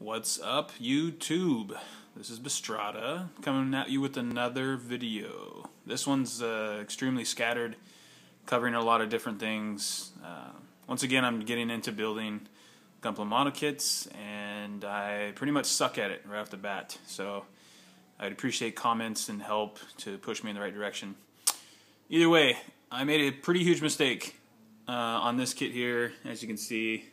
What's up, YouTube? This is Bistrata coming at you with another video. This one's extremely scattered, covering a lot of different things. Once again, I'm getting into building Gunpla model kits, and I pretty much suck at it right off the bat. So I'd appreciate comments and help to push me in the right direction. Either way, I made a pretty huge mistake on this kit here. As you can see,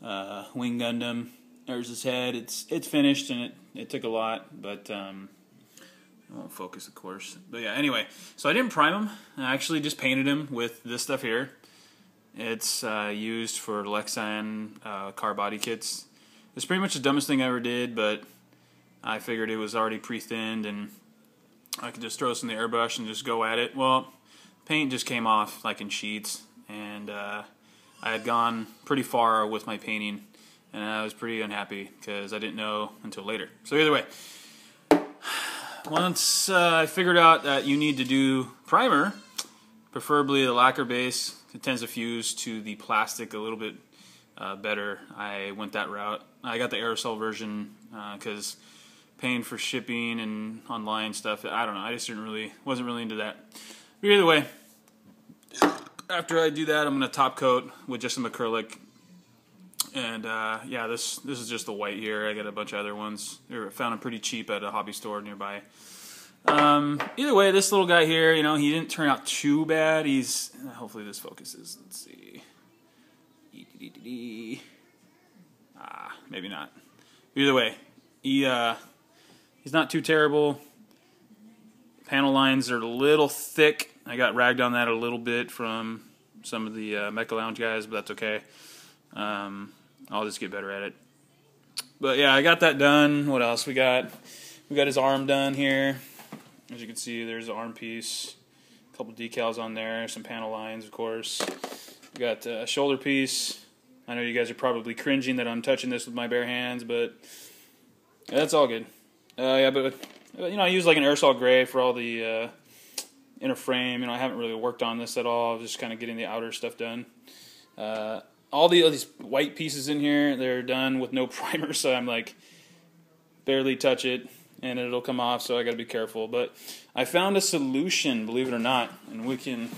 Wing Gundam. There's his head. It's finished, and it took a lot, but I won't focus, of course. But yeah, anyway, so I didn't prime him. I actually just painted him with this stuff here. It's used for Lexan car body kits. It's pretty much the dumbest thing I ever did, but I figured it was already pre-thinned, and I could just throw this in the airbrush and just go at it. Well, paint just came off like in sheets, and I had gone pretty far with my painting, and I was pretty unhappy because I didn't know until later. So either way, once I figured out that you need to do primer, preferably the lacquer base, it tends to fuse to the plastic a little bit better. I went that route. I got the aerosol version because paying for shipping and online stuff, I don't know, I just wasn't really into that. But either way, after I do that, I'm going to top coat with just some acrylic. And yeah, this is just the white here. I got a bunch of other ones. I found them pretty cheap at a hobby store nearby. Either way, this little guy here, you know, he didn't turn out too bad. He's hopefully this focuses. Let's see. Maybe not. Either way, he's not too terrible. Panel lines are a little thick. I got ragged on that a little bit from some of the Mecha Lounge guys, but that's okay. I'll just get better at it. But yeah, I got that done. What else we got? We got his arm done here. As you can see, there's the arm piece. A couple decals on there. Some panel lines, of course. We got a shoulder piece. I know you guys are probably cringing that I'm touching this with my bare hands, but that's all good. Yeah, but you know, I use like an aerosol gray for all the inner frame. You know, I haven't really worked on this at all. I'm just kind of getting the outer stuff done. All these white pieces in here, they're done with no primer, so I'm like barely touch it and it'll come off, so I got to be careful. But I found a solution, believe it or not, and we can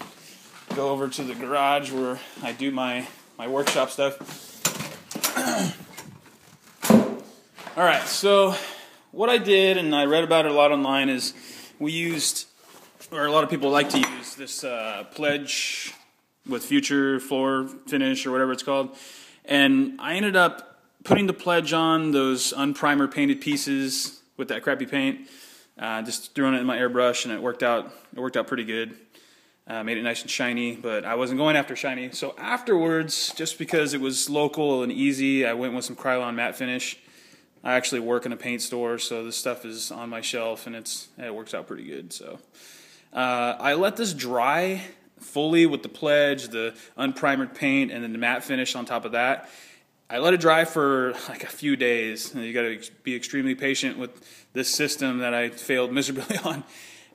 go over to the garage where I do my workshop stuff. All right, so what I did, and I read about it a lot online, is we used, or a lot of people like to use this pledge with future floor finish or whatever it's called, and I ended up putting the pledge on those unprimer painted pieces with that crappy paint, just throwing it in my airbrush, and it worked out pretty good. Made it nice and shiny, but I wasn't going after shiny. So afterwards, just because it was local and easy, I went with some Krylon matte finish. I actually work in a paint store, so this stuff is on my shelf, and it works out pretty good. So I let this dry fully with the pledge, the unprimered paint, and then the matte finish on top of that. I let it dry for like a few days. You got to be extremely patient with this system that I failed miserably on,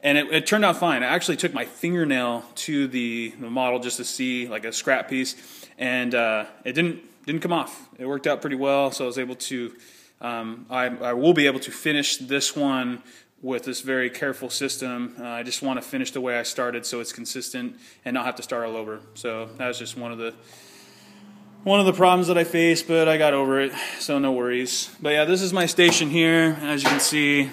and it turned out fine. I actually took my fingernail to the model just to see like a scrap piece, and it didn't come off. It worked out pretty well, so I was able to. I will be able to finish this one with this very careful system. I just want to finish the way I started so it's consistent and not have to start all over. So that was just one of the problems that I faced, but I got over it, so no worries. But yeah, this is my station here. As you can see,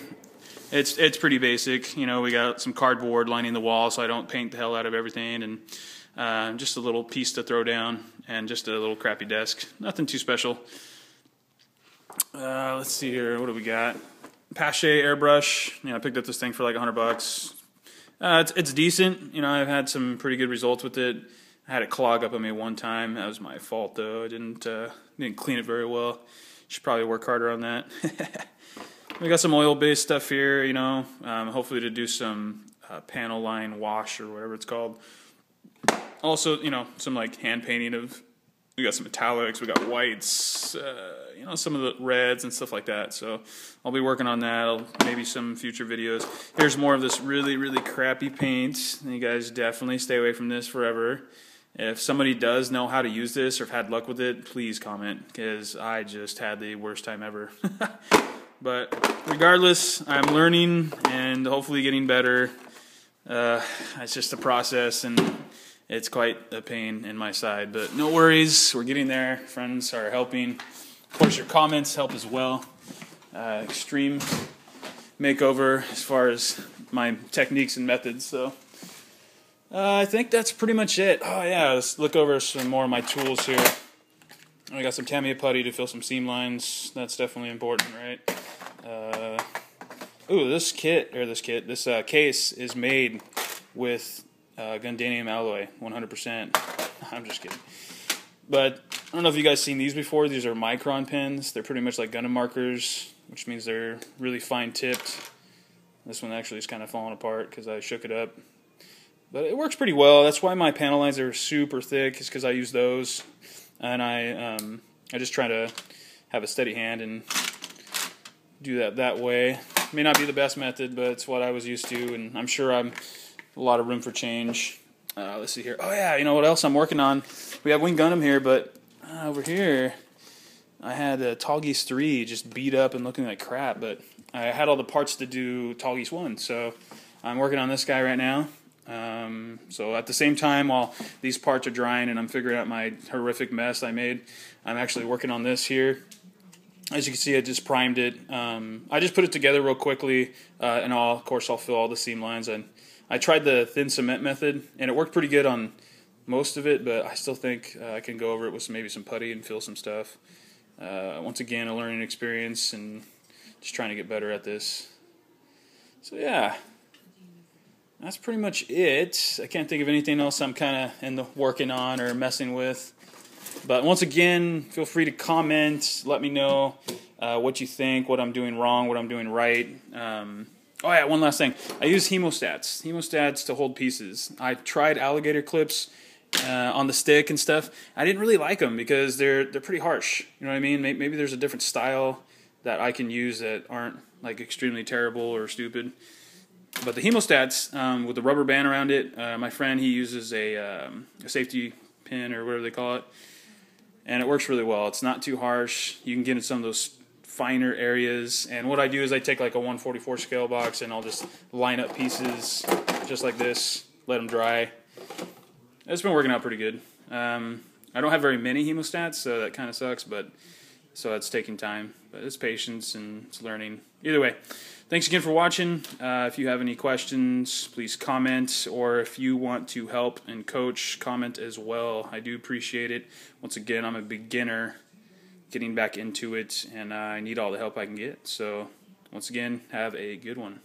it's pretty basic. You know, we got some cardboard lining the wall so I don't paint the hell out of everything, and just a little piece to throw down, and just a little crappy desk. Nothing too special. Let's see here, what do we got? Pache airbrush. You know, I picked up this thing for like $100. It's decent. You know, I've had some pretty good results with it. I had it clog up on me one time. That was my fault, though. I didn't clean it very well. Should probably work harder on that. We got some oil-based stuff here. You know, hopefully to do some panel line wash or whatever it's called. Also, you know, some like hand painting of. We got some metallics, we got whites, you know, some of the reds and stuff like that. So I'll be working on that, maybe some future videos. Here's more of this really, really crappy paint. You guys definitely stay away from this forever. If somebody does know how to use this or have had luck with it, please comment, because I just had the worst time ever. But regardless, I'm learning and hopefully getting better. It's just a process, and it's quite a pain in my side. But no worries, we're getting there. Friends are helping. Of course, your comments help as well. Extreme makeover as far as my techniques and methods. So I think that's pretty much it. Oh yeah, let's look over some more of my tools here. I got some Tamiya putty to fill some seam lines. That's definitely important, right? This case is made with Gundanium alloy, 100%. I'm just kidding. But I don't know if you guys seen these before. These are micron pins. They're pretty much like Gundam markers, which means they're really fine tipped. This one actually is kind of falling apart because I shook it up. But it works pretty well. That's why my panel lines are super thick, is because I use those. And I just try to have a steady hand and do that way. May not be the best method, but it's what I was used to, and I'm sure I'm a lot of room for change. Let's see here. Oh yeah, you know what else I'm working on? We have Wing Gundam here, but over here I had a Tall Geese 3 just beat up and looking like crap, but I had all the parts to do Tall Geese 1, so I'm working on this guy right now. So at the same time, while these parts are drying and I'm figuring out my horrific mess I made, I'm actually working on this here. As you can see, I just primed it. I just put it together real quickly, and of course I'll fill all the seam lines. And I tried the thin cement method, and it worked pretty good on most of it, but I still think I can go over it with maybe some putty and fill some stuff. Once again, a learning experience and just trying to get better at this. So yeah, that's pretty much it. I can't think of anything else I'm kind of working on or messing with. But once again, feel free to comment. Let me know what you think, what I'm doing wrong, what I'm doing right. Oh yeah, one last thing. I use hemostats to hold pieces. I tried alligator clips on the stick and stuff. I didn't really like them because they're pretty harsh. You know what I mean? Maybe there's a different style that I can use that aren't like extremely terrible or stupid. But the hemostats with the rubber band around it, my friend, he uses a safety pin or whatever they call it. And it works really well. It's not too harsh. You can get in some of those finer areas. And what I do is I take like a 1/44 scale box and I'll just line up pieces just like this, let them dry. It's been working out pretty good. I don't have very many hemostats, so that kind of sucks, but so it's taking time. But it's patience and it's learning. Either way, thanks again for watching. If you have any questions, please comment, or if you want to help and coach, comment as well. I do appreciate it. Once again, I'm a beginner getting back into it, and I need all the help I can get. So once again, have a good one.